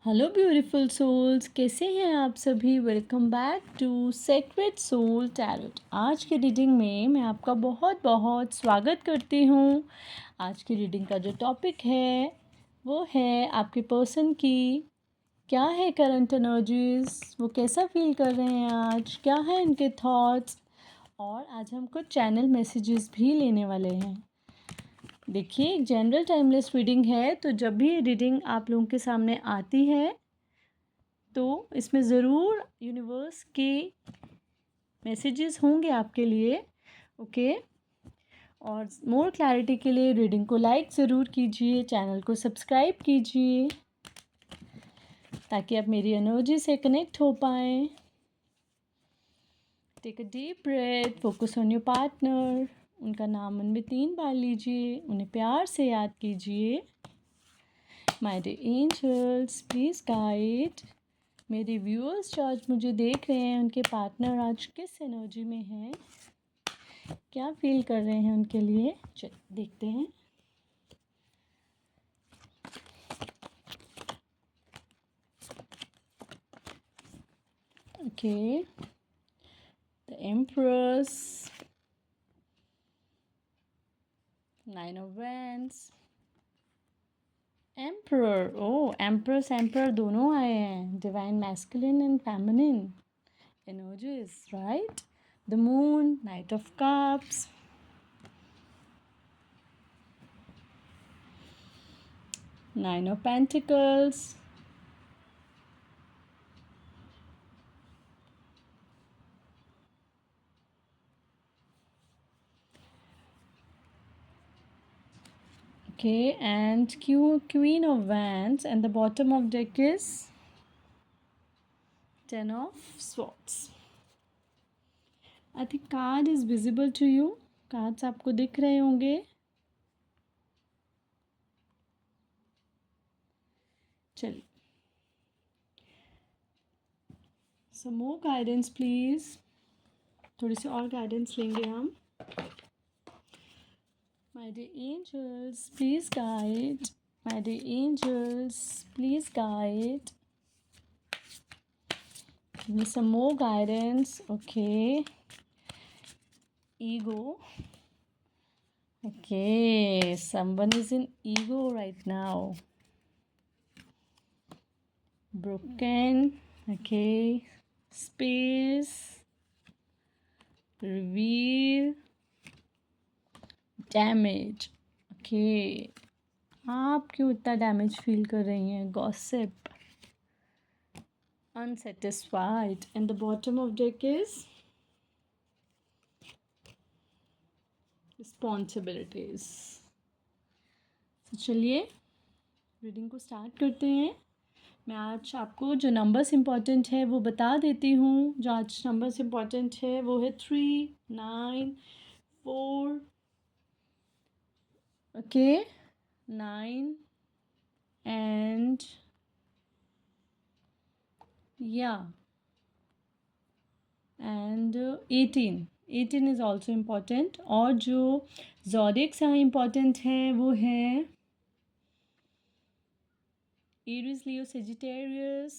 Hello beautiful souls, कैसे हैं आप सभी। Welcome back to Sacred Soul Tarot. आज के रीडिंग में मैं आपका बहुत बहुत स्वागत करती हूँ। आज की रीडिंग का जो टॉपिक है वो है आपके पर्सन की क्या है करंट एनर्जीज, वो कैसा फील कर रहे हैं आज, क्या है इनके थॉट्स। और आज हम कुछ चैनल मैसेजेस भी लेने वाले हैं। देखिए, एक जनरल टाइमलेस रीडिंग है, तो जब भी ये रीडिंग आप लोगों के सामने आती है तो इसमें ज़रूर यूनिवर्स के मैसेजेस होंगे आपके लिए। ओके। और मोर क्लैरिटी के लिए रीडिंग को लाइक ज़रूर कीजिए, चैनल को सब्सक्राइब कीजिए ताकि आप मेरी एनर्जी से कनेक्ट हो पाएँ। Take a deep breath, focus on your partner. उनका नाम मन में 3 बार लीजिए, उन्हें प्यार से याद कीजिए। My dear angels, please guide मेरे व्यूअर्स जो आज मुझे देख रहे हैं, उनके पार्टनर आज किस एनर्जी में हैं, क्या फील कर रहे हैं उनके लिए। चल देखते हैं। Okay, the empress, 9 of wands, emperor. ओ, एम्प्रेस एम्परर दोनों आए हैं। Divine masculine and feminine energies, right. The moon, knight of cups, nine of pentacles, okay, and queen of wands, and the bottom of deck is 10 of swords. I think card is visible to you. Cards आपको दिख रहे होंगे। चलिए, सम more guidance please. थोड़ी सी और guidance लेंगे हम। My dear angels, please guide. My dear angels, please guide. Give me some more guidance. Okay, ego. Okay, someone is in ego right now. Broken. Okay, space, reveal, damage. Okay, आप क्यों इतना damage feel कर रही हैं। Gossip, unsatisfied, and the bottom of deck is responsibilities. तो चलिए reading को start करते हैं। मैं आज आपको जो नंबर्स इम्पॉर्टेंट है वो बता देती हूँ। जो आज नंबर्स इम्पॉर्टेंट है वो है 3, 9, 4, okay, 9 and and 18। 18 is also important. और जो ज़ोडिएक्स यहाँ इम्पॉर्टेंट है वो है Aries, Leo, Sagittarius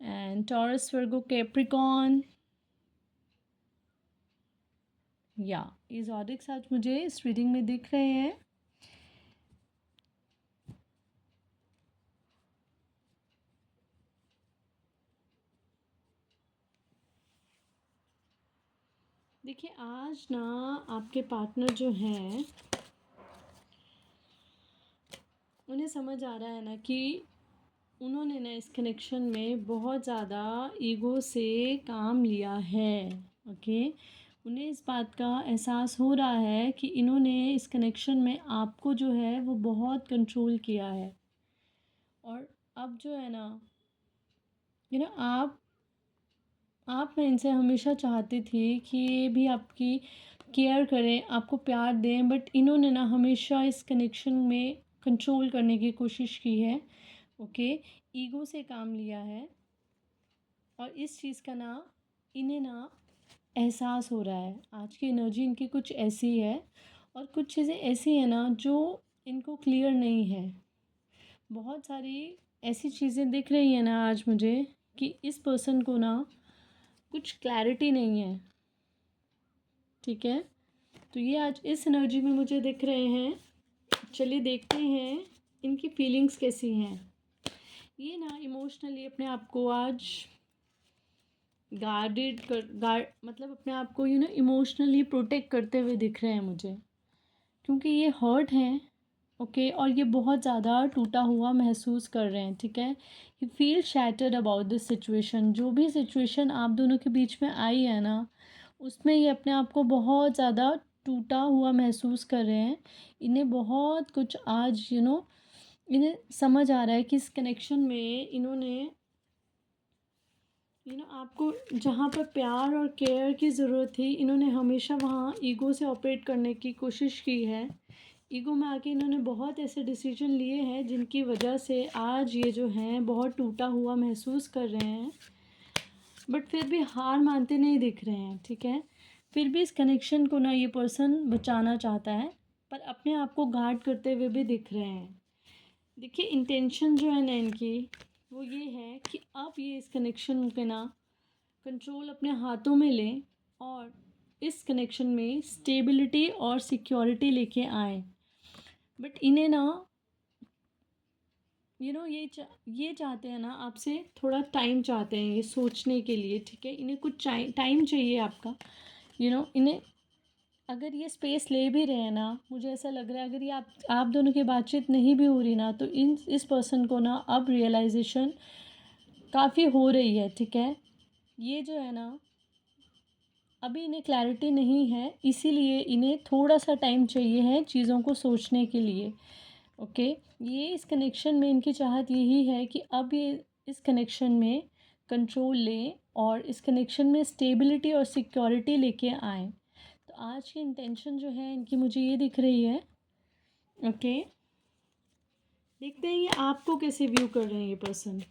and taurus, Virgo, Capricorn. ये ज़ोडिएक्स आज मुझे इस रीडिंग में दिख रहे हैं। देखिए, आज ना आपके पार्टनर जो हैं उन्हें समझ आ रहा है ना कि उन्होंने ना इस कनेक्शन में बहुत ज़्यादा ईगो से काम लिया है। ओके, उन्हें इस बात का एहसास हो रहा है कि इन्होंने इस कनेक्शन में आपको जो है वो बहुत कंट्रोल किया है। और अब जो है ना, आप मैं इनसे हमेशा चाहती थी कि ये भी आपकी केयर करें, आपको प्यार दें, बट इन्होंने ना हमेशा इस कनेक्शन में कंट्रोल करने की कोशिश की है। ओके, ईगो से काम लिया है और इस चीज़ का ना इन्हें ना एहसास हो रहा है। आज की एनर्जी इनकी कुछ ऐसी है और कुछ चीज़ें ऐसी हैं ना जो इनको क्लियर नहीं है। बहुत सारी ऐसी चीज़ें दिख रही हैं ना आज मुझे कि इस पर्सन को ना कुछ क्लैरिटी नहीं है, ठीक है। तो ये आज इस एनर्जी में मुझे दिख रहे हैं। चलिए देखते हैं इनकी फीलिंग्स कैसी हैं। ये ना इमोशनली अपने आप को आज मतलब अपने आप को इमोशनली प्रोटेक्ट करते हुए दिख रहे हैं मुझे, क्योंकि ये हर्ट हैं, ओके। और ये बहुत ज़्यादा टूटा हुआ महसूस कर रहे हैं, ठीक है। You feel shattered about this situation. जो भी सिचुएशन आप दोनों के बीच में आई है ना, उसमें ये अपने आप को बहुत ज़्यादा टूटा हुआ महसूस कर रहे हैं। इन्हें बहुत कुछ आज इन्हें समझ आ रहा है कि इस कनेक्शन में इन्होंने आपको जहाँ पर प्यार और केयर की ज़रूरत थी, इन्होंने हमेशा वहाँ ईगो से ऑपरेट करने की कोशिश की है। ईगो में आके इन्होंने बहुत ऐसे डिसीजन लिए हैं जिनकी वजह से आज ये जो हैं बहुत टूटा हुआ महसूस कर रहे हैं, बट फिर भी हार मानते नहीं दिख रहे हैं, ठीक है। फिर भी इस कनेक्शन को ना ये पर्सन बचाना चाहता है, पर अपने आप को गार्ड करते हुए भी दिख रहे हैं। देखिए इंटेंशन जो है ना इनकी, वो ये है कि आप ये इस कनेक्शन के ना कंट्रोल अपने हाथों में लें और इस कनेक्शन में स्टेबिलिटी और सिक्योरिटी लेके आए। बट इन्हें ना ये चाहते हैं ना, आपसे थोड़ा टाइम चाहते हैं ये सोचने के लिए, ठीक है। इन्हें कुछ टाइम चाहिए आपका, इन्हें अगर ये स्पेस ले भी रहे हैं ना, मुझे ऐसा लग रहा है अगर ये आप दोनों की बातचीत नहीं भी हो रही ना, तो इस पर्सन को ना अब रियलाइजेशन काफ़ी हो रही है, ठीक है। ये जो है ना, अभी इन्हें क्लैरिटी नहीं है, इसीलिए इन्हें थोड़ा सा टाइम चाहिए है चीज़ों को सोचने के लिए, ओके। ये इस कनेक्शन में इनकी चाहत यही है कि अब ये इस कनेक्शन में कंट्रोल लें और इस कनेक्शन में स्टेबिलिटी और सिक्योरिटी लेके आएँ। तो आज की इंटेंशन जो है इनकी मुझे ये दिख रही है, ओके। देखते हैं ये आपको कैसे व्यू कर रहे हैं ये पर्सन।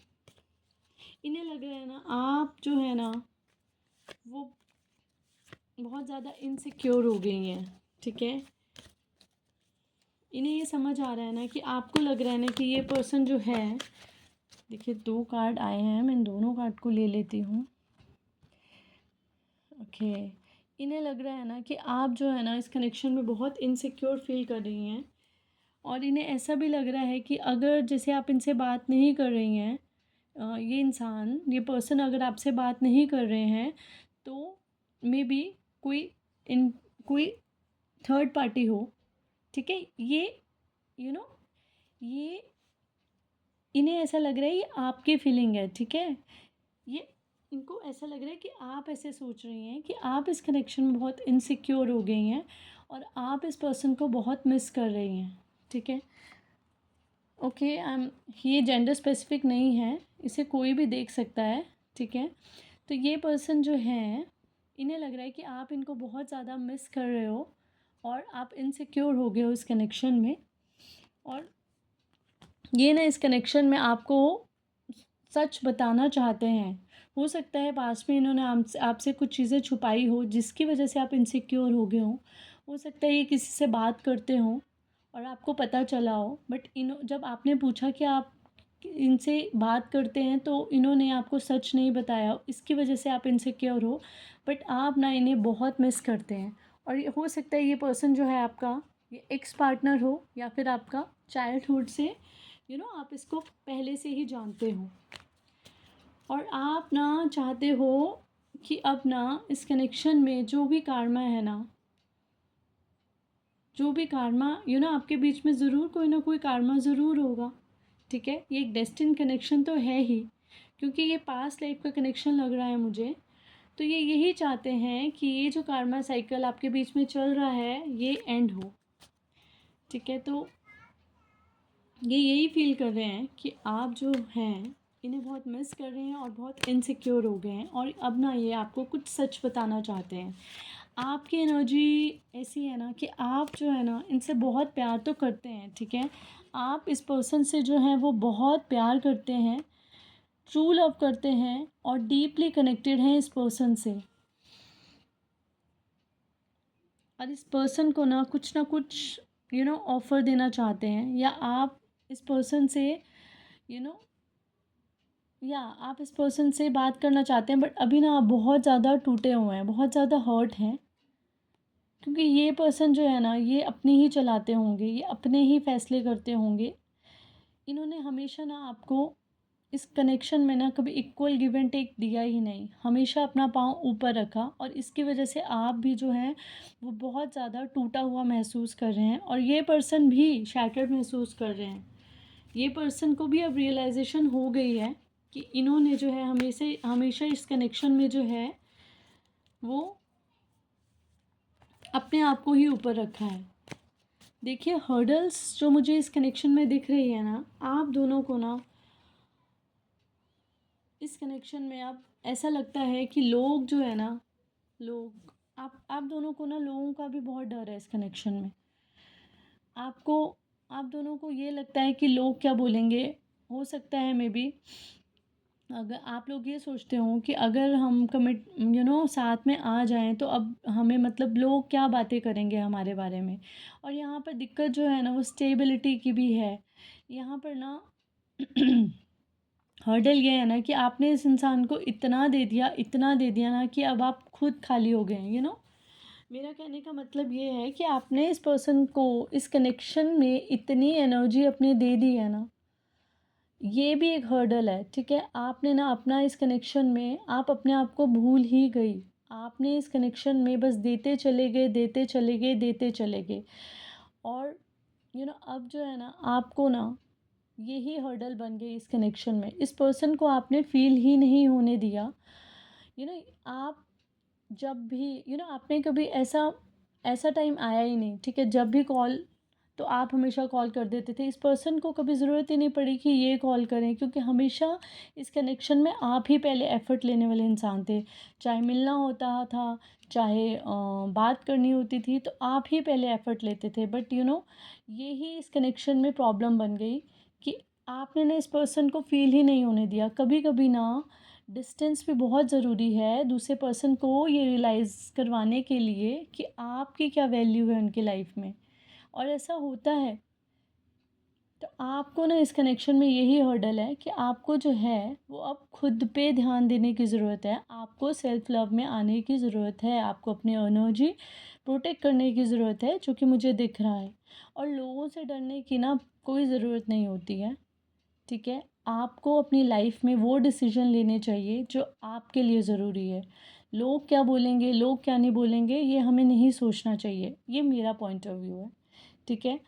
इन्हें लग रहा है ना आप जो है ना वो बहुत ज़्यादा इनसिक्योर हो गई हैं, ठीक है। इन्हें ये समझ आ रहा है ना कि आपको लग रहा है ना कि ये पर्सन जो है, देखिए 2 कार्ड आए हैं, मैं इन दोनों कार्ड को ले लेती हूँ, ओके। इन्हें लग रहा है ना कि आप जो है ना इस कनेक्शन में बहुत इनसिक्योर फील कर रही हैं, और इन्हें ऐसा भी लग रहा है कि अगर जैसे आप इनसे बात नहीं कर रही हैं, ये पर्सन अगर आपसे बात नहीं कर रहे हैं, तो मे बी कोई इन कोई थर्ड पार्टी हो, ठीक है। ये यू नो ये इन्हें ऐसा लग रहा है ये आपकी फीलिंग है, ठीक है। ये इनको ऐसा लग रहा है कि आप ऐसे सोच रही हैं कि आप इस कनेक्शन में बहुत इनसिक्योर हो गई हैं और आप इस पर्सन को बहुत मिस कर रही हैं, ठीक है। ओके, ये जेंडर स्पेसिफिक नहीं है, इसे कोई भी देख सकता है, ठीक है। तो ये पर्सन जो है, इन्हें लग रहा है कि आप इनको बहुत ज़्यादा मिस कर रहे हो और आप इनसिक्योर हो गए हो इस कनेक्शन में, और ये ना इस कनेक्शन में आपको सच बताना चाहते हैं। हो सकता है पास्ट में इन्होंने आपसे कुछ चीज़ें छुपाई हो जिसकी वजह से आप इनसिक्योर हो गए हो सकता है ये किसी से बात करते हों और आपको पता चला हो, बट जब आपने पूछा कि आप इनसे बात करते हैं तो इन्होंने आपको सच नहीं बताया, इसकी वजह से आप इनसिक्योर हो। बट आप ना इन्हें बहुत मिस करते हैं, और ये हो सकता है ये पर्सन जो है आपका ये एक्स पार्टनर हो या फिर आपका चाइल्डहुड से आप इसको पहले से ही जानते हो, और आप ना चाहते हो कि अब ना इस कनेक्शन में जो भी karma है ना, जो भी karma आपके बीच में ज़रूर कोई ना कोई karma ज़रूर होगा, ठीक है। ये एक डेस्टिन कनेक्शन तो है ही, क्योंकि ये पास्ट लाइफ का कनेक्शन लग रहा है मुझे। तो ये यही चाहते हैं कि ये जो karma साइकिल आपके बीच में चल रहा है ये एंड हो, ठीक है। तो ये यही फील कर रहे हैं कि आप जो हैं इन्हें बहुत मिस कर रहे हैं और बहुत इनसिक्योर हो गए हैं, और अब ना ये आपको कुछ सच बताना चाहते हैं। आपकी एनर्जी ऐसी है ना कि आप जो है ना इनसे बहुत प्यार तो करते हैं, ठीक है। आप इस पर्सन से जो है वो बहुत प्यार करते हैं, ट्रू लव करते हैं और डीपली कनेक्टेड हैं इस पर्सन से, और इस पर्सन को ना कुछ ऑफ़र देना चाहते हैं, या आप इस पर्सन से आप इस पर्सन से बात करना चाहते हैं, बट अभी ना आप बहुत ज़्यादा टूटे हुए हैं, बहुत ज़्यादा हर्ट हैं, क्योंकि ये पर्सन जो है ना, ये अपने ही चलाते होंगे, ये अपने ही फैसले करते होंगे। इन्होंने हमेशा ना आपको इस कनेक्शन में ना कभी इक्वल गिव एंड टेक दिया ही नहीं, हमेशा अपना पाँव ऊपर रखा, और इसकी वजह से आप भी जो हैं वो बहुत ज़्यादा टूटा हुआ महसूस कर रहे हैं, और ये पर्सन भी शैटर्ड महसूस कर रहे हैं। ये पर्सन को भी अब रियलाइजेशन हो गई है कि इन्होंने जो है हमेशा इस कनेक्शन में जो है वो अपने आप को ही ऊपर रखा है। देखिए, हर्डल्स जो मुझे इस कनेक्शन में दिख रही है ना, आप दोनों को ना इस कनेक्शन में अब ऐसा लगता है कि लोग जो है ना, लोग आप दोनों को ना, लोगों का भी बहुत डर है इस कनेक्शन में। आप दोनों को ये लगता है कि लोग क्या बोलेंगे। हो सकता है मे बी अगर आप लोग ये सोचते हो कि अगर हम साथ में आ जाएं तो अब हमें मतलब लोग क्या बातें करेंगे हमारे बारे में। और यहाँ पर दिक्कत जो है ना वो स्टेबिलिटी की भी है। यहाँ पर ना हर्डल ये है ना कि आपने इस इंसान को इतना दे दिया ना कि अब आप खुद खाली हो गए हैं। मेरा कहने का मतलब ये है कि आपने इस पर्सन को इस कनेक्शन में इतनी एनर्जी अपने दे दी है ना, ये भी एक हर्डल है। ठीक है, आपने ना अपना इस कनेक्शन में आप अपने आप को भूल ही गई। आपने इस कनेक्शन में बस देते चले गए, देते चले गए, देते चले गए। और अब जो है ना, आपको ना यही हर्डल बन गई इस कनेक्शन में। इस पर्सन को आपने फील ही नहीं होने दिया। आप जब भी आपने कभी ऐसा ऐसा टाइम आया ही नहीं। ठीक है, जब भी कॉल तो आप हमेशा कॉल कर देते थे। इस पर्सन को कभी ज़रूरत ही नहीं पड़ी कि ये कॉल करें, क्योंकि हमेशा इस कनेक्शन में आप ही पहले एफ़र्ट लेने वाले इंसान थे। चाहे मिलना होता था, चाहे बात करनी होती थी, तो आप ही पहले एफ़र्ट लेते थे। बट ये ही इस कनेक्शन में प्रॉब्लम बन गई कि आपने ना इस पर्सन को फ़ील ही नहीं होने दिया। कभी कभी ना डिस्टेंस भी बहुत ज़रूरी है दूसरे पर्सन को ये रियलाइज़ करवाने के लिए कि आपकी क्या वैल्यू है उनकी लाइफ में। और ऐसा होता है। तो आपको ना इस कनेक्शन में यही हर्डल है कि आपको जो है वो अब खुद पे ध्यान देने की ज़रूरत है। आपको सेल्फ लव में आने की ज़रूरत है। आपको अपनी एनर्जी प्रोटेक्ट करने की ज़रूरत है, जो कि मुझे दिख रहा है। और लोगों से डरने की ना कोई ज़रूरत नहीं होती है। ठीक है, आपको अपनी लाइफ में वो डिसीजन लेने चाहिए जो आपके लिए ज़रूरी है। लोग क्या बोलेंगे, लोग क्या नहीं बोलेंगे, ये हमें नहीं सोचना चाहिए। ये मेरा पॉइंट ऑफ व्यू है। ठीक है,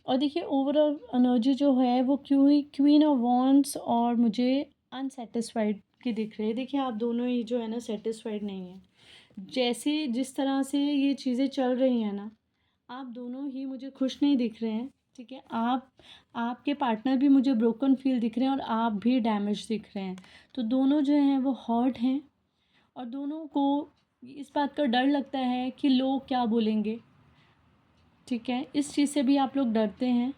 और देखिए ओवरऑल एनर्जी जो है वो क्वीन ऑफ वॉन्ड्स और मुझे अनसेटिस्फाइड की दिख रही है। देखिए, आप दोनों ही जो है ना सेटिस्फाइड नहीं हैं। जैसे जिस तरह से ये चीज़ें चल रही हैं ना, आप दोनों ही मुझे खुश नहीं दिख रहे हैं। ठीक है, आपके पार्टनर भी मुझे ब्रोकन फील दिख रहे हैं और आप भी डैमेज दिख रहे हैं। तो दोनों जो हैं वो हर्ट हैं, और दोनों को इस बात का डर लगता है कि लोग क्या बोलेंगे। ठीक है, इस चीज़ से भी आप लोग डरते हैं।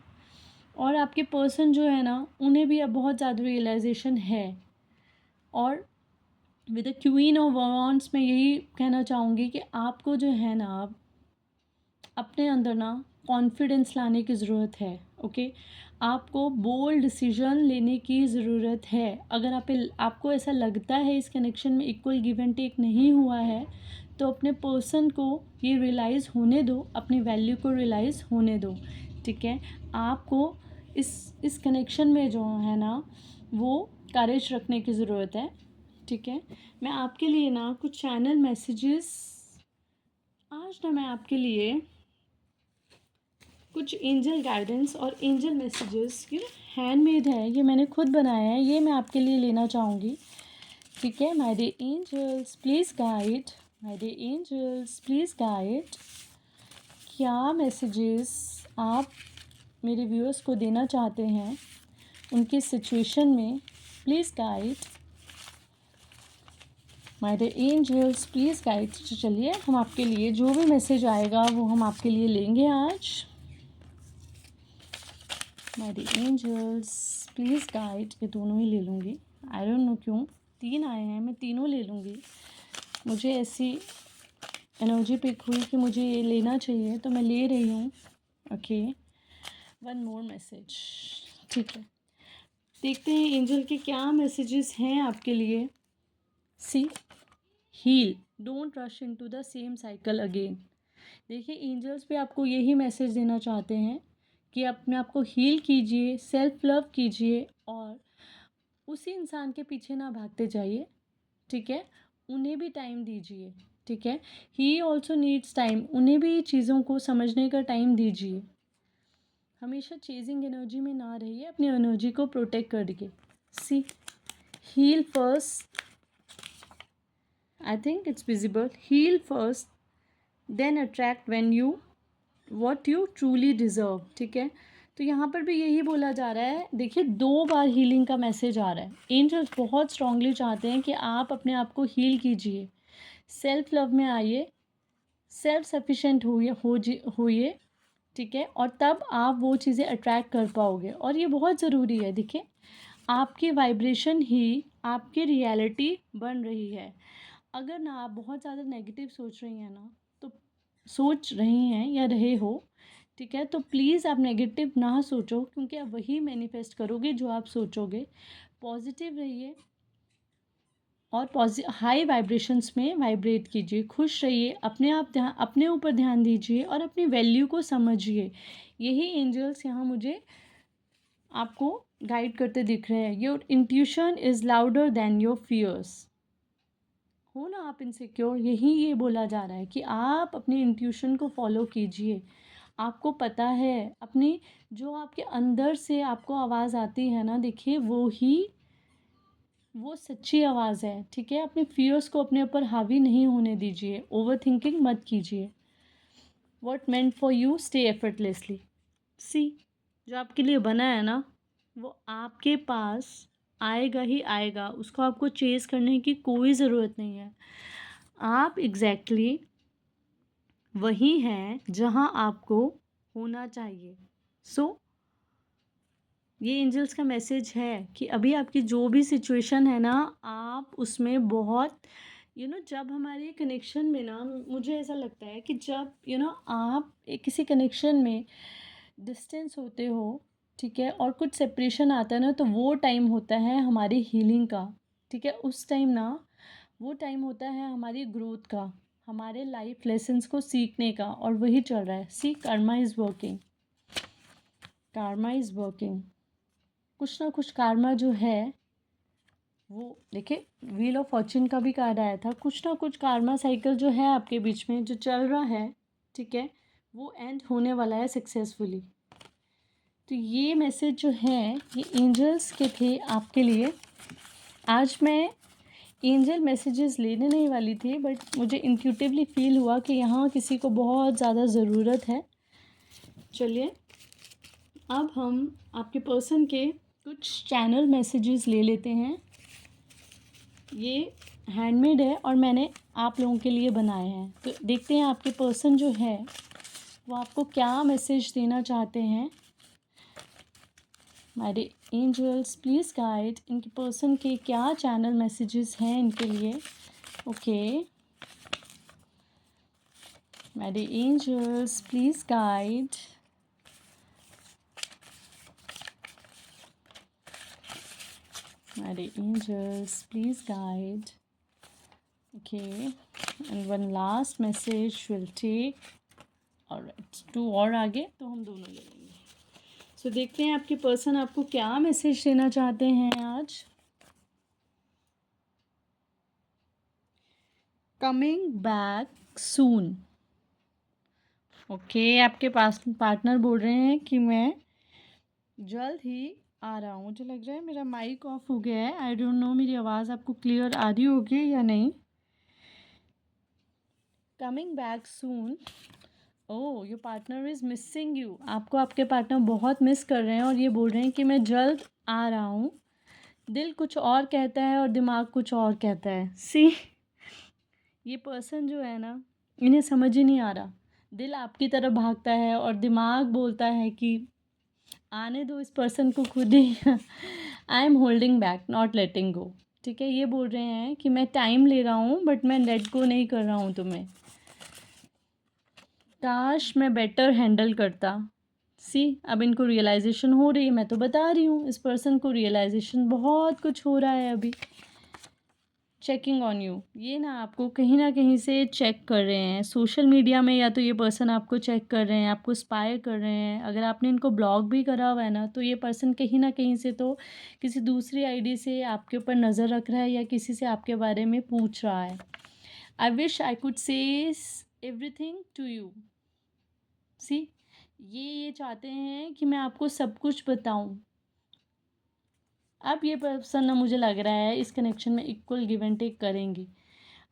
और आपके पर्सन जो है ना, उन्हें भी अब बहुत ज़्यादा रियलाइजेशन है। और with the queen of wands मैं यही कहना चाहूँगी कि आपको जो है ना, अब अपने अंदर ना कॉन्फिडेंस लाने की ज़रूरत है। ओके, आपको बोल्ड डिसीजन लेने की ज़रूरत है। अगर आपको ऐसा लगता है इस कनेक्शन में इक्वल गिव एंड टेक नहीं हुआ है, तो अपने पर्सन को ये रियलाइज़ होने दो, अपनी वैल्यू को रियलाइज़ होने दो। ठीक है, आपको इस कनेक्शन में जो है ना वो करेज रखने की ज़रूरत है। ठीक है, मैं आपके लिए ना कुछ चैनल मैसेजेस आज ना मैं आपके लिए कुछ एंजल गाइडेंस और एंजल मैसेजेस हैंडमेड है, ये मैंने खुद बनाया है, ये मैं आपके लिए लेना चाहूँगी। ठीक है, my dear angels please guide, my dear angels please guide, क्या मैसेजेस आप मेरे व्यूअर्स को देना चाहते हैं उनकी सिचुएशन में। Please guide, my dear angels please guide. तो चलिए, हम आपके लिए जो भी मैसेज आएगा वो हम आपके लिए लेंगे आज। My dear angels please guide, ये दोनों ही ले लूँगी। आई डोंट नो क्यों 3 आए हैं, मैं तीनों ले लूँगी। मुझे ऐसी एनर्जी पिक हुई कि मुझे ये लेना चाहिए, तो मैं ले रही हूँ। ओके, वन मोर मैसेज ठीक है, देखते हैं एंजल के क्या मैसेजेस हैं आपके लिए। See, heal, don't rush into the same cycle again. देखिए एंजल्स भी आपको यही मैसेज देना चाहते हैं कि अपने आप को हील कीजिए, सेल्फ लव कीजिए और उसी इंसान के पीछे ना भागते जाइए, ठीक है। उन्हें भी टाइम दीजिए, ठीक है। ही ऑल्सो नीड्स टाइम, उन्हें भी चीज़ों को समझने का टाइम दीजिए। हमेशा चेजिंग एनर्जी में ना रहिए, अपनी एनर्जी को प्रोटेक्ट करिए। See, heal first, I think it's visible, heal first then attract when you what you truly deserve, ठीक है। तो यहाँ पर भी यही बोला जा रहा है। देखिए 2 बार हीलिंग का मैसेज आ रहा है। एंजल्स बहुत स्ट्रांगली चाहते हैं कि आप अपने आप को हील कीजिए, सेल्फ लव में आइए, सेल्फ सफिशिएंट होइए, ठीक है। और तब आप वो चीज़ें अट्रैक्ट कर पाओगे और ये बहुत ज़रूरी है। देखिए आपकी वाइब्रेशन ही आपकी रियलिटी बन रही है। अगर ना आप बहुत ज़्यादा नेगेटिव सोच रही हैं ना, तो सोच रही हैं या रहे हो, ठीक है, तो प्लीज़ आप नेगेटिव ना सोचो, क्योंकि आप वही मैनिफेस्ट करोगे जो आप सोचोगे। पॉजिटिव रहिए और हाई वाइब्रेशंस में वाइब्रेट कीजिए, खुश रहिए, अपने ऊपर ध्यान दीजिए और अपनी वैल्यू को समझिए। यही एंजल्स यहाँ मुझे आपको गाइड करते दिख रहे हैं। Your intuition is louder than your fears. हो ना आप इनसिक्योर, यही ये बोला जा रहा है कि आप अपनी इंट्यूशन को फॉलो कीजिए। आपको पता है अपनी, जो आपके अंदर से आपको आवाज़ आती है ना, देखिए वो सच्ची आवाज़ है, ठीक है। अपने फियर्स को अपने ऊपर हावी नहीं होने दीजिए, ओवर थिंकिंग मत कीजिए। What meant for you stay effortlessly. See, जो आपके लिए बना है ना, वो आपके पास आएगा ही आएगा, उसको आपको चेज़ करने की कोई ज़रूरत नहीं है। आप एग्जैक्टली वही हैं जहाँ आपको होना चाहिए। सो ये एंजल्स का मैसेज है कि अभी आपकी जो भी सिचुएशन है ना, आप उसमें बहुत जब हमारे कनेक्शन में ना, मुझे ऐसा लगता है कि जब आप किसी कनेक्शन में डिस्टेंस होते हो, ठीक है, और कुछ सेपरेशन आता है ना, तो वो टाइम होता है हमारी हीलिंग का, ठीक है। उस टाइम ना, वो टाइम होता है हमारी ग्रोथ का, हमारे लाइफ लेसन्स को सीखने का, और वही चल रहा है। See, karma is working, karma is working. कुछ ना कुछ कार्मा जो है वो, देखिए व्हील ऑफ फॉर्च्यून का भी कार्ड आया था। कुछ ना कुछ कार्मा साइकिल जो है आपके बीच में जो चल रहा है, ठीक है, वो एंड होने वाला है सक्सेसफुली। तो ये मैसेज जो है ये एंजल्स के थे आपके लिए। आज मैं एंजल मैसेजेस लेने नहीं वाली थी, बट मुझे इंट्यूटिवली फील हुआ कि यहाँ किसी को बहुत ज़्यादा ज़रूरत है। चलिए अब हम आपके पर्सन के कुछ चैनल मैसेजेस ले लेते हैं। ये हैंडमेड है और मैंने आप लोगों के लिए बनाए हैं। तो देखते हैं आपके पर्सन जो है वो आपको क्या मैसेज देना चाहते हैं। हमारे एंजल्स प्लीज़ गाइड, इनके पर्सन के क्या चैनल मैसेजेस हैं इनके लिए। ओके, हमारे एंजल्स प्लीज़ गाइड, हमारे angels please guide. Okay, and one last message will take, alright, 2 और आगे तो हम दोनों ले लेंगे। सो देखते हैं आपके पर्सन आपको क्या मैसेज देना चाहते हैं आज। Coming back soon. ओके, आपके पास पार्टनर बोल रहे हैं कि मैं जल्द ही आ रहा हूँ। मुझे लग रहा है मेरा माइक ऑफ हो गया है, आई डोंट नो मेरी आवाज़ आपको क्लियर आ रही होगी या नहीं। Coming back soon, oh your partner is missing you. आपको आपके पार्टनर बहुत मिस कर रहे हैं और ये बोल रहे हैं कि मैं जल्द आ रहा हूँ। दिल कुछ और कहता है और दिमाग कुछ और कहता है। सी, ये पर्सन जो है ना, इन्हें समझ ही नहीं आ रहा। दिल आपकी तरफ भागता है और दिमाग बोलता है कि आने दो इस पर्सन को खुद ही। I am holding back not letting go, ठीक है। ये बोल रहे हैं कि मैं टाइम ले रहा हूँ बट मैं लेट गो नहीं कर रहा हूँ तुम्हें। काश मैं बेटर हैंडल करता। सी अब इनको रियलाइजेशन हो रही है, मैं तो बता रही हूँ, इस पर्सन को रियलाइजेशन बहुत कुछ हो रहा है अभी। चेकिंग ऑन यू, ये ना आपको कहीं ना कहीं से चेक कर रहे हैं सोशल मीडिया में, या तो ये पर्सन आपको चेक कर रहे हैं, आपको स्पाई कर रहे हैं। अगर आपने इनको ब्लॉक भी करा हुआ है ना, तो ये पर्सन कहीं ना कहीं से तो किसी दूसरी आईडी से आपके ऊपर नज़र रख रहा है या किसी से आपके बारे में पूछ रहा है। I wish I could say everything to you. See ये चाहते हैं कि मैं आपको सब कुछ बताऊं। अब ये पर्सन ना, मुझे लग रहा है इस कनेक्शन में इक्वल गिव एंड टेक करेंगी।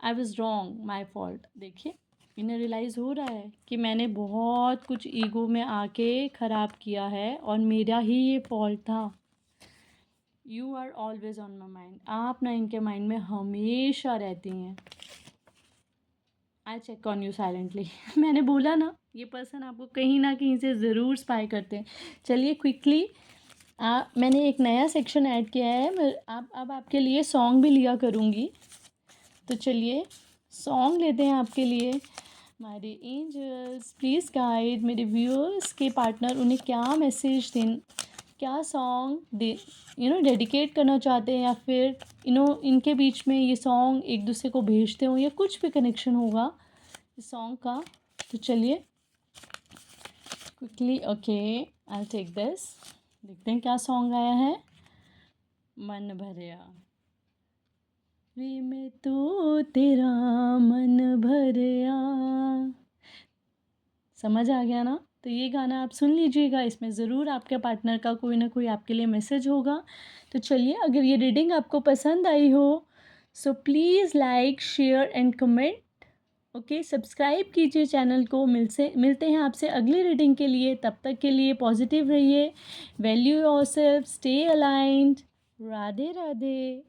I was wrong, my fault. देखिए इन्हें रियलाइज़ हो रहा है कि मैंने बहुत कुछ ईगो में आके ख़राब किया है और मेरा ही ये फॉल्ट था। You are always on my mind, आप ना इनके माइंड में हमेशा रहती हैं। I check on you silently. मैंने बोला ना, ये पर्सन आपको कहीं ना कहीं से ज़रूर स्पाई करते हैं। चलिए क्विकली, मैंने एक नया सेक्शन ऐड किया है। मैं अब आपके लिए सॉन्ग भी लिया करूँगी। तो चलिए सॉन्ग लेते हैं आपके लिए। हमारे एंजल्स प्लीज़ गाइड मेरे व्यूअर्स के पार्टनर, उन्हें क्या मैसेज दें, क्या सॉन्ग दे डेडिकेट करना चाहते हैं, या फिर इनके बीच में ये सॉन्ग एक दूसरे को भेजते हो, या कुछ भी कनेक्शन होगा इस सॉन्ग का। तो चलिए quickly, okay I take this. देखते हैं क्या सॉन्ग आया है। मन भरिया वे मैं तो तेरा मन भरिया। समझ आ गया ना? तो ये गाना आप सुन लीजिएगा, इसमें ज़रूर आपके पार्टनर का कोई ना कोई आपके लिए मैसेज होगा। तो चलिए, अगर ये रीडिंग आपको पसंद आई हो so please like share and comment. Okay, subscribe कीजिए चैनल को। मिलते हैं आपसे अगली रीडिंग के लिए। तब तक के लिए पॉजिटिव रहिए, value yourself, stay aligned. Radhe Radhe.